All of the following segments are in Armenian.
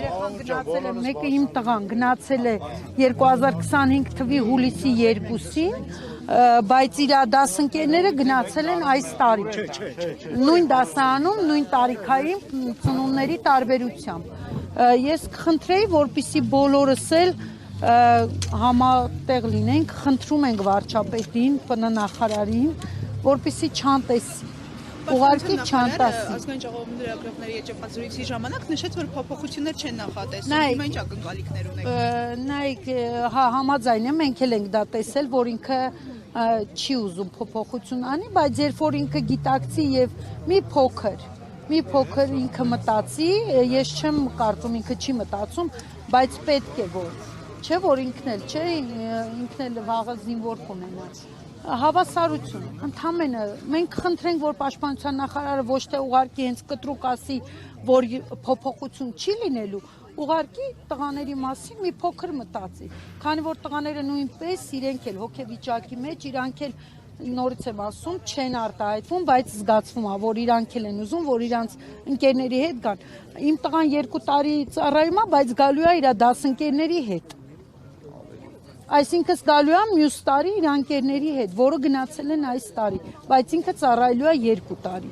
Երեխան գնացել է, մեկը իմ տղան գնացել է 2025 թվականի հուլիսի 2-ին, բայց իր դասընկերները գնացել են այս տարի։ Նույն դասարանում, նույն տարիքային ծնունդների տարբերությամբ։ Ես կխնդրեի, որպեսզի բոլորս էլ համատեղ լինենք, խնդրում ենք վարչապետին, ՊՆ-նախարարին, որպեսզի չանտեսի։ Ուղղակի չանտասի։ Ազգային ժողովում լրագրողների եջեպած զրույցի ժամանակ նշեց, որ փոփոխություններ չեն նախատեսում, ինչ ակնկալիքներ ունեք։ Նայեք, համաձայն եմ, մենք էլ ենք դա տեսել, որ ինքը չի ուզում փոփոխություն անի, բայց երբ որ ինքը գիտակցի եւ մի փոքր ինքը մտածի, ես չեմ կարծում ինքը չի մտածում, բայց պետք է որ, չէ որ ինքն էլ վաղը զինվոր կունենա։ Հավասարություն, ընդամենը մենք խնդրենք, որ պաշտպանության նախարարը ոչ թե ուղարկի հենց կտրուկ ասի, որ փոփոխություն չի լինելու, ուղարկի տղաների մասին մի փոքր մտածի, քանի որ տղաները նույնպես իրենք էլ հոգեվիճակի մեջ, իրանք էլ նորից եմ ասում, չեն արտահայտվում, բայց զգացվում է, որ իրանք էլ են ուզում, որ իրանց ընկերների հետ գան։ Իմ տղան 2 տարի ծառայում է, բայց գալու է իր դասընկերների հետ։ Այսինքն գալու է մյուս տարի իր ընկերների հետ, որը գնացել են այս տարի, բայց ինքը ծառայելու է 2 տարի։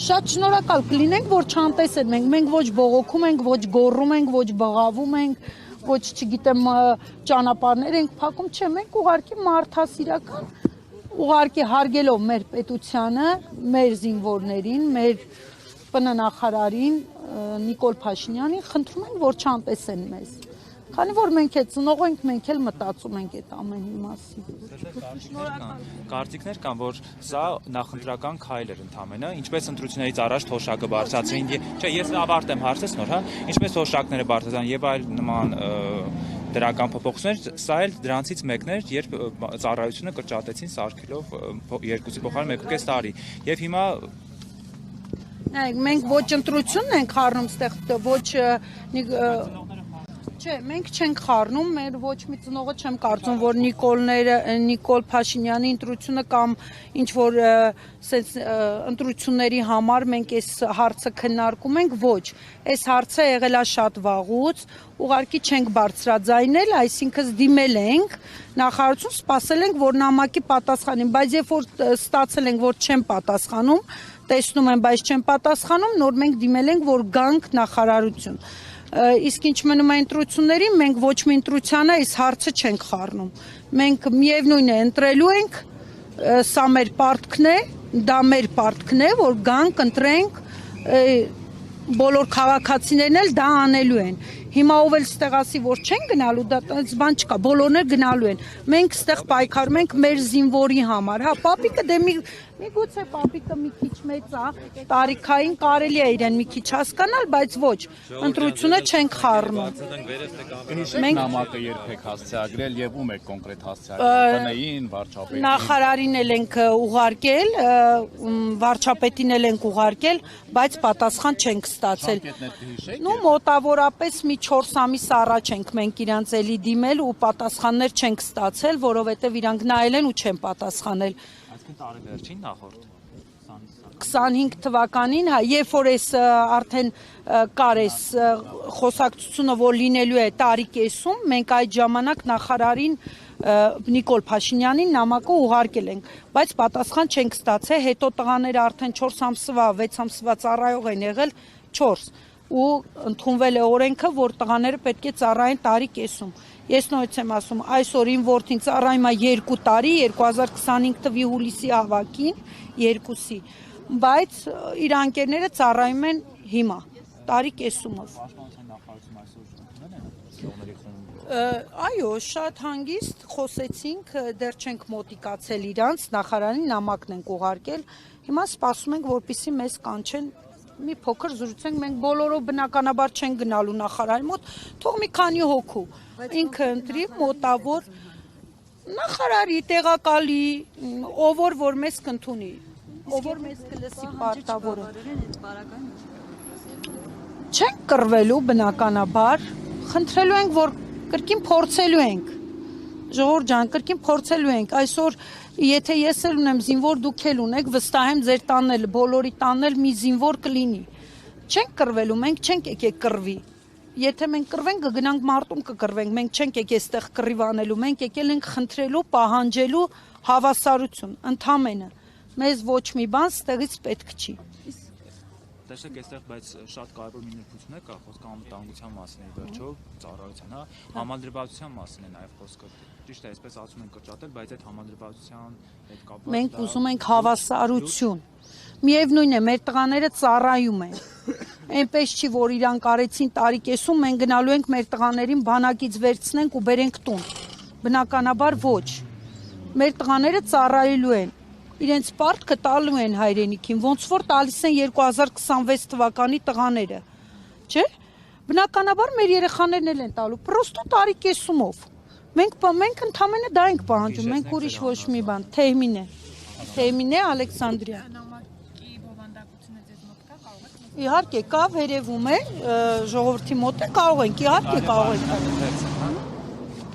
Շատ շնորհակալ կլինենք, որ չանտեսեն մենք ոչ բողոքում ենք, ոչ գոռում ենք, ոչ բղավում ենք, ոչ չգիտեմ ճանապարհներ ենք փակում, չէ, մենք ուղարկի մարդասիրական, ուղարկի հարգելով մեր պետությանը, մեր զինվորներին, մեր ՊՆ-նախարարին Նիկոլ Փաշինյանին, խնդրում ենք, որ չանտեսեն մեզ։ Քանի որ մենք էլ ծնող ենք, մենք էլ մտածում ենք այդ ամենի մասին։ Կարծիքներ կան, որ սա նախընտրական քայլ էր ընդամենը, ինչպես ընտրություններից առաջ թոշակը բարձրացրին, չէ, ես ավարտեմ հարցս նոր, հա, ինչպես թոշակները բարձրացան եւ այլ նման դրական փոփոխություններ, սա էլ դրանցից մեկն էր, երբ ծառայությունը կրճատեցին սարքելով 2-ի փոխարեն 1.5 տարի։ Եվ հիմա մենք ոչ ընտրությունն ենք խառնում ստեղ, ոչ Չէ, մենք չենք խառնում, մեր ոչ մի ծնողը չեմ կարծում, որ Նիկոլ Փաշինյանի ընտրությունը կամ ինչ-որ ընտրությունների համար մենք այս հարցը քննարկում ենք, ոչ, այս հարցը եղել է շատ վաղուց, ուղղակի չենք բարձրաձայնել, այսինքն դիմել ենք, նախարարություն սպասել ենք, որ նամակի պատասխանին, բայց երբ որ ստացել ենք, որ չեն պատասխանում, տեսնում եմ, բայց չեն պատասխանում, նոր մենք դիմել ենք, որ գանք նախարարություն։ Իսկ ինչ մնում է ընտրություններին, մենք ոչ մի ընտրությանը այս հարցը չենք խառնում։ Մենք միևնույն է ընտրելու ենք, սա մեր պարտքն է, դա մեր պարտքն է, որ գանք ընտրենք, բոլոր քաղաքացիներն էլ դա անելու են։ Հիմա ով էլ ստեղ ասի, որ չեն գնալու, դա բան չկա, բոլորն էլ գնալու են։ Մենք ստեղ պայքարում ենք մեր զինվորի համար, հա, պապիկը դե միգուցե պապիկը մի քիչ մեծ է, տարիքային կարելի է իրեն մի քիչ հասկանալ, բայց ոչ, ընտրությունը չենք խառնում։ Մենք նամակը երբեք հասցեագրել եւ ում եք կոնկրետ հասցեագրել, ՊՆ-ին, վարչապետին։ Նախարարին էլ ենք ուղարկել, վարչապետին էլ ենք ուղարկել, բայց պատասխան չենք ստացել։ Նու մոտավորապես մի 4 ամիս առաջ ենք մենք իրանց էլի դիմել ու պատասխաններ չենք ստացել, որովհետև իրանք նայել են ու չեն պատասխանել։ Այսինքն տարեվերջին նախորդ 25 թվականին, հա, երբ որ այս արդեն կար այս խոսակցությունը, որ լինելու է տարի կեսում, մենք այդ ժամանակ նախարարին Նիկոլ Փաշինյանին նամակը ուղարկել ենք, բայց պատասխան չենք ստացել, հետո տղաները արդեն 4 ամսվա, 6 ամսվա ծառայող են եղել, 4 ու ընդունվել է օրենքը, որ տղաները պետք է ծառայեն տարի կեսում։ Ես նույնպես եմ ասում, այսօր իմ որդին ծառայում է 2 տարի, 2025 թվականի հուլիսի ավագին, 2-ի, բայց իր ընկերները ծառայում են հիմա, տարի կեսումով։ Այո, շատ հանգիստ խոսեցինք, դեռ չենք մոտիկացել իրանց, նախարարին նամակն ենք ուղարկել, հիմա սպասում ենք, որպեսզի մեզ կանչեն մի փոքր զրուցենք, մենք բոլորով բնականաբար չենք գնալու նախարարի մոտ, թող մի քանի հոգու, ինքը ընտրի մոտավոր նախարարի, տեղակալի, ով որ մեզ կընդունի, ով որ մեզ կլսի պարտավորը։ Չենք կռվելու բնականաբար, խնդրելու ենք, որ կրկին փորձելու ենք, ժողովուրդ ջան, կրկին փորձելու ենք, այսօր եթե ես էլ ունեմ զինվոր, դուք էլ ունեք, վստահ եմ ձեր տանել, բոլորի տանել մի զինվոր կլինի, չենք կռվելու, մենք չենք եկել կռվի։ Եթե մենք կռվենք, կգնանք մարտում կկռվենք, մենք չենք եկել այստեղ կռիվ անելու, մենք եկել ենք խնդրելու, պահանջելու հավասարություն, ընդամենը։ Մեզ ոչ մի բան ստեղից պետք չի։ Տեսեք, այստեղ բայց շատ կարևոր մի նրբություն է կա, խոսքը անվտանգության մասին է վերջով, ծառայության, հա, համանդրվածության մասին է նաև խոսքը։ Ճիշտ է, այսպես ասում են կրճատել, բայց այդ համանդրվածության հետ կապված մենք ուզում ենք հավասարություն։ Միևնույն է, մեր տղաները ծառայում են։ Այնպես չի, որ իրանք արեցին տարիքեսում, մենք գնալու ենք մեր տղաներին բանակից վերցնենք ու բերենք տուն։ Բնականաբար ոչ։ Մեր տղաները ծառայելու են։ Իրենց պարտքը տալու են հայրենիքին, ոնց որ տալիս են 2026 թվականի տղաները, չէ՞։ Բնականաբար մեր երեխաներն էլ են տալու, պրոստո տարիքեսումով։ Մենք ընդամենը դա ենք պահանջում, մենք ուրիշ ոչ մի բան, Թեհմին է Ալեքսանդրիա։ Իհարկե, կա, վերևում է, ժողովրդի մոտ է, կարող ենք, իհարկե կարող ենք։